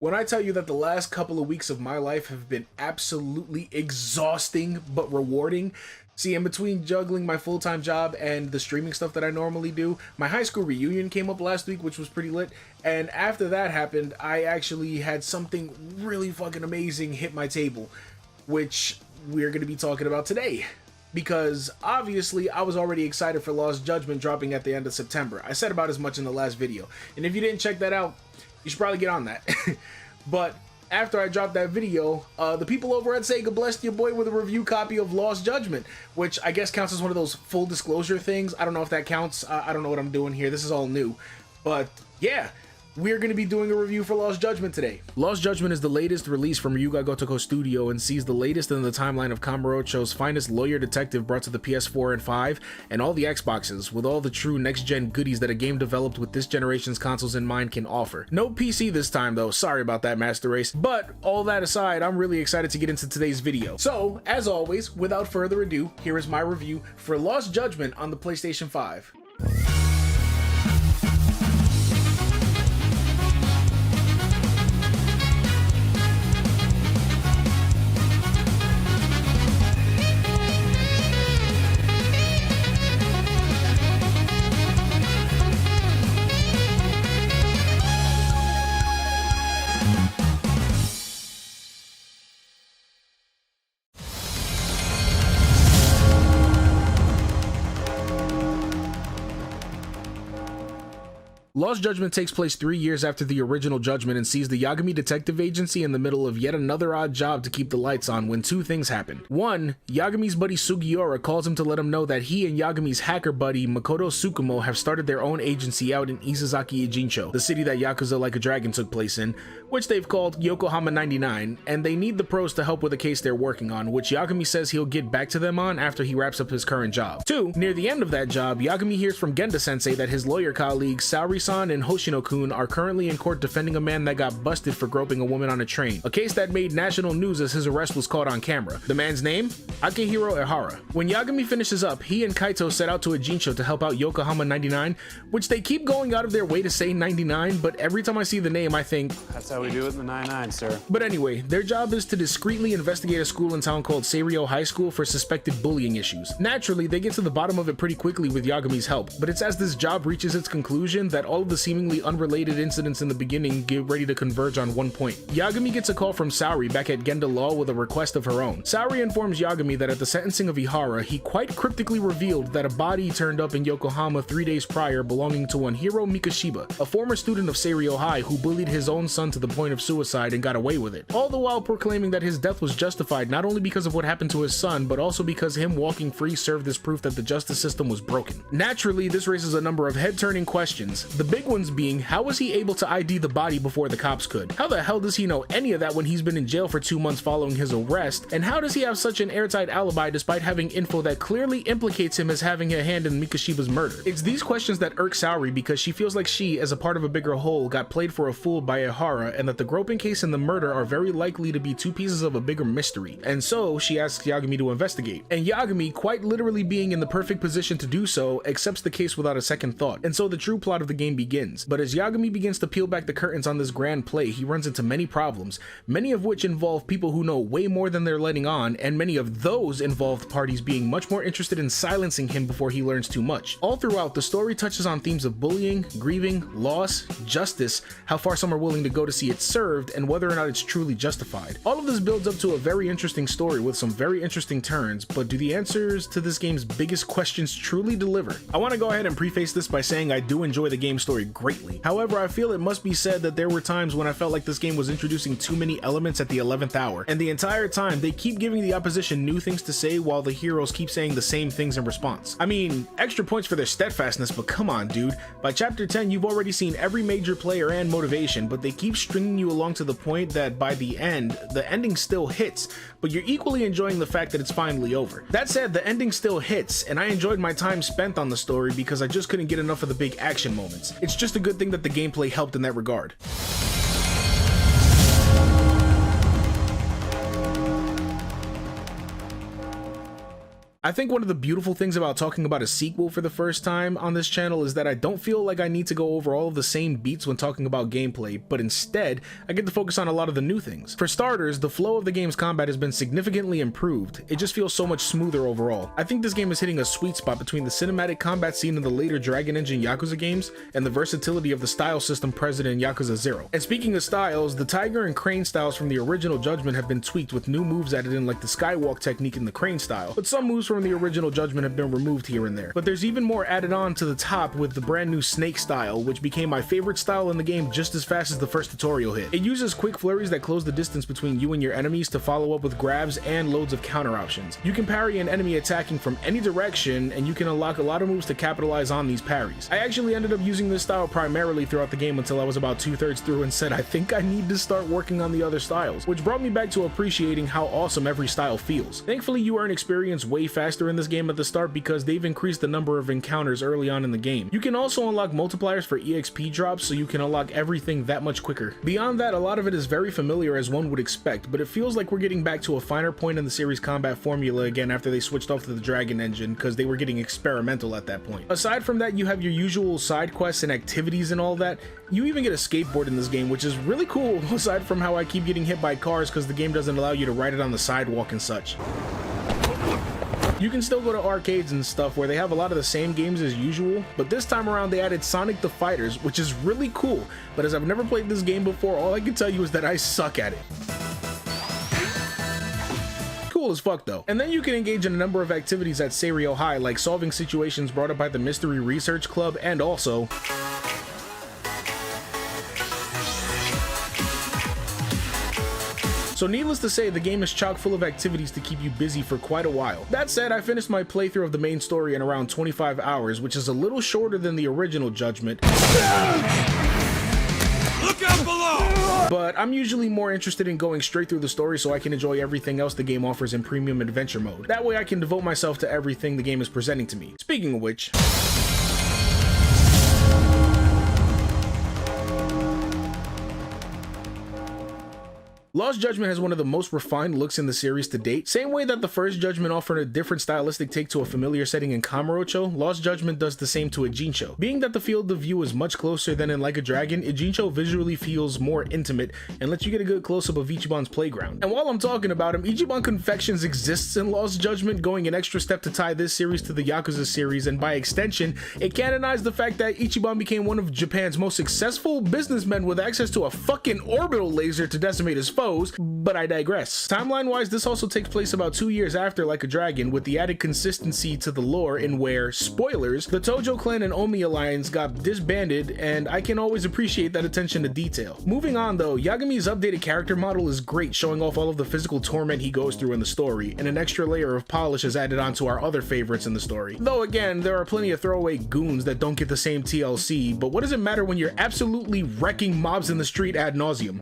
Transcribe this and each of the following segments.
When I tell you that the last couple of weeks of my life have been absolutely exhausting but rewarding, see, in between juggling my full-time job and the streaming stuff that I normally do, my high school reunion came up last week, which was pretty lit, and after that happened, I actually had something really fucking amazing hit my table, which we're going to be talking about today. Because obviously I was already excited for Lost Judgment dropping at the end of September. I said about as much in the last video, and if you didn't check that out, you should probably get on that. But after I dropped that video, the people over at SEGA blessed your boy with a review copy of Lost Judgment, which I guess counts as one of those full disclosure things. I don't know if that counts. I don't know what I'm doing here. This is all new. But yeah, we're going to be doing a review for Lost Judgment today. Lost Judgment is the latest release from Ryuga Gotoku Studio and sees the latest in the timeline of Kamurocho's finest lawyer detective brought to the PS4 and 5 and all the Xboxes, with all the true next-gen goodies that a game developed with this generation's consoles in mind can offer. No PC this time though, sorry about that, Master Race. But all that aside, I'm really excited to get into today's video. So, as always, without further ado, here is my review for Lost Judgment on the PlayStation 5. Lost Judgment takes place 3 years after the original Judgment and sees the Yagami Detective Agency in the middle of yet another odd job to keep the lights on when two things happen. One, Yagami's buddy Sugiura calls him to let him know that he and Yagami's hacker buddy Makoto Tsukumo have started their own agency out in Isazaki Ijincho, the city that Yakuza Like a Dragon took place in, which they've called Yokohama 99, and they need the pros to help with a case they're working on, which Yagami says he'll get back to them on after he wraps up his current job. Two, near the end of that job, Yagami hears from Genda-sensei that his lawyer colleagues Saori-san and Hoshino-kun are currently in court defending a man that got busted for groping a woman on a train, a case that made national news as his arrest was caught on camera. The man's name? Akihiro Ehara. When Yagami finishes up, he and Kaito set out to Ijincho to help out Yokohama 99, which they keep going out of their way to say 99, but every time I see the name I think, that's how we do it in the 99, sir. But anyway, their job is to discreetly investigate a school in town called Seiryo High School for suspected bullying issues. Naturally, they get to the bottom of it pretty quickly with Yagami's help, but it's as this job reaches its conclusion that all of the seemingly unrelated incidents in the beginning get ready to converge on one point. Yagami gets a call from Saori back at Genda Law with a request of her own. Saori informs Yagami that at the sentencing of Ihara, he quite cryptically revealed that a body turned up in Yokohama 3 days prior belonging to one Hiro Mikashiba, a former student of Seiryo High who bullied his own son to the point of suicide and got away with it, all the while proclaiming that his death was justified not only because of what happened to his son, but also because him walking free served as proof that the justice system was broken. Naturally, this raises a number of head-turning questions, the big ones being, how was he able to ID the body before the cops could? How the hell does he know any of that when he's been in jail for 2 months following his arrest? And how does he have such an airtight alibi despite having info that clearly implicates him as having a hand in Mikashiba's murder? It's these questions that irk Saori because she feels like she, as a part of a bigger whole, got played for a fool by Ehara, and that the groping case and the murder are very likely to be two pieces of a bigger mystery. And so she asks Yagami to investigate. And Yagami, quite literally being in the perfect position to do so, accepts the case without a second thought. And so the true plot of the game begins. But as Yagami begins to peel back the curtains on this grand play, he runs into many problems, many of which involve people who know way more than they're letting on, and many of those involved parties being much more interested in silencing him before he learns too much. All throughout, the story touches on themes of bullying, grieving, loss, justice, how far some are willing to go to see it served, and whether or not it's truly justified. All of this builds up to a very interesting story with some very interesting turns, but do the answers to this game's biggest questions truly deliver? I want to go ahead and preface this by saying I do enjoy the game's story greatly. However, I feel it must be said that there were times when I felt like this game was introducing too many elements at the 11th hour, and the entire time they keep giving the opposition new things to say while the heroes keep saying the same things in response. I mean, extra points for their steadfastness, but come on dude, by chapter 10 you've already seen every major player and motivation, but they keep stringing you along to the point that by the end, the ending still hits, but you're equally enjoying the fact that it's finally over. That said, the ending still hits, and I enjoyed my time spent on the story because I just couldn't get enough of the big action moments. It's just a good thing that the gameplay helped in that regard. I think one of the beautiful things about talking about a sequel for the first time on this channel is that I don't feel like I need to go over all of the same beats when talking about gameplay, but instead, I get to focus on a lot of the new things. For starters, the flow of the game's combat has been significantly improved. It just feels so much smoother overall. I think this game is hitting a sweet spot between the cinematic combat seen in the later Dragon Engine Yakuza games and the versatility of the style system present in Yakuza 0. And speaking of styles, the Tiger and Crane styles from the original Judgment have been tweaked with new moves added in, like the Skywalk technique in the Crane style, but some moves from the original Judgment have been removed here and there. But there's even more added on to the top with the brand new Snake style, which became my favorite style in the game just as fast as the first tutorial hit. It uses quick flurries that close the distance between you and your enemies to follow up with grabs and loads of counter options. You can parry an enemy attacking from any direction, and you can unlock a lot of moves to capitalize on these parries. I actually ended up using this style primarily throughout the game until I was about 2/3 through and said I think I need to start working on the other styles, which brought me back to appreciating how awesome every style feels. Thankfully, you earn experience way faster in this game at the start because they've increased the number of encounters early on in the game. You can also unlock multipliers for EXP drops, so you can unlock everything that much quicker. Beyond that, a lot of it is very familiar as one would expect, but it feels like we're getting back to a finer point in the series combat formula again after they switched off to the Dragon Engine because they were getting experimental at that point. Aside from that, you have your usual side quests and activities and all that. You even get a skateboard in this game, which is really cool, aside from how I keep getting hit by cars because the game doesn't allow you to ride it on the sidewalk and such. You can still go to arcades and stuff where they have a lot of the same games as usual, but this time around they added Sonic the Fighters, which is really cool, but as I've never played this game before, all I can tell you is that I suck at it. Cool as fuck though. And then you can engage in a number of activities at Seiryo High, like solving situations brought up by the Mystery Research Club, and also so needless to say, the game is chock full of activities to keep you busy for quite a while. That said, I finished my playthrough of the main story in around 25 hours, which is a little shorter than the original Judgment. Look out below! But I'm usually more interested in going straight through the story so I can enjoy everything else the game offers in Premium Adventure Mode. That way I can devote myself to everything the game is presenting to me. Speaking of which, Lost Judgment has one of the most refined looks in the series to date. Same way that the first Judgment offered a different stylistic take to a familiar setting in Kamurocho, Lost Judgment does the same to Ijincho. Being that the field of view is much closer than in Like a Dragon, Ijincho visually feels more intimate and lets you get a good close-up of Ichiban's playground. And while I'm talking about him, Ichiban Confections exists in Lost Judgment, going an extra step to tie this series to the Yakuza series, and by extension, it canonized the fact that Ichiban became one of Japan's most successful businessmen with access to a fucking orbital laser to decimate his foes. But I digress. Timeline wise, this also takes place about 2 years after Like a Dragon, with the added consistency to the lore in where, spoilers, the Tojo clan and Omi alliance got disbanded, and I can always appreciate that attention to detail. Moving on though, Yagami's updated character model is great, showing off all of the physical torment he goes through in the story, and an extra layer of polish is added onto our other favorites in the story. Though again, there are plenty of throwaway goons that don't get the same TLC, but what does it matter when you're absolutely wrecking mobs in the street ad nauseum?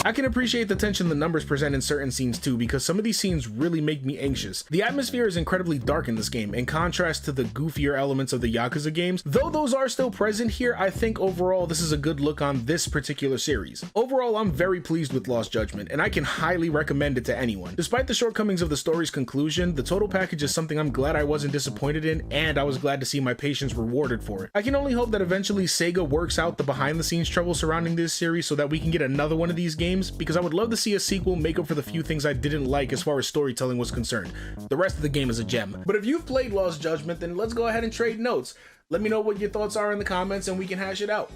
I can appreciate the tension the numbers present in certain scenes too, because some of these scenes really make me anxious. The atmosphere is incredibly dark in this game, in contrast to the goofier elements of the Yakuza games. Though those are still present here, I think overall this is a good look on this particular series. Overall, I'm very pleased with Lost Judgment, and I can highly recommend it to anyone. Despite the shortcomings of the story's conclusion, the total package is something I'm glad I wasn't disappointed in, and I was glad to see my patience rewarded for it. I can only hope that eventually SEGA works out the behind-the-scenes trouble surrounding this series so that we can get another one of these games, because I would love to see a sequel make up for the few things I didn't like as far as storytelling was concerned. The rest of the game is a gem. But if you've played Lost Judgment, then let's go ahead and trade notes. Let me know what your thoughts are in the comments and we can hash it out.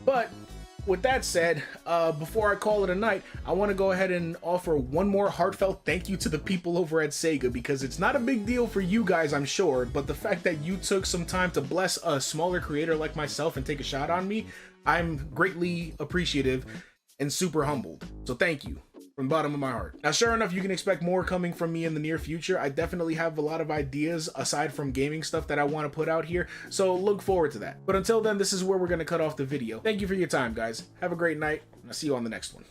But with that said, before I call it a night, I want to go ahead and offer one more heartfelt thank you to the people over at SEGA, because it's not a big deal for you guys, I'm sure, but the fact that you took some time to bless a smaller creator like myself and take a shot on me, I'm greatly appreciative and super humbled. So thank you from the bottom of my heart. Now, sure enough, you can expect more coming from me in the near future. I definitely have a lot of ideas aside from gaming stuff that I want to put out here, so look forward to that. But until then, this is where we're going to cut off the video. Thank you for your time, guys. Have a great night, and I'll see you on the next one.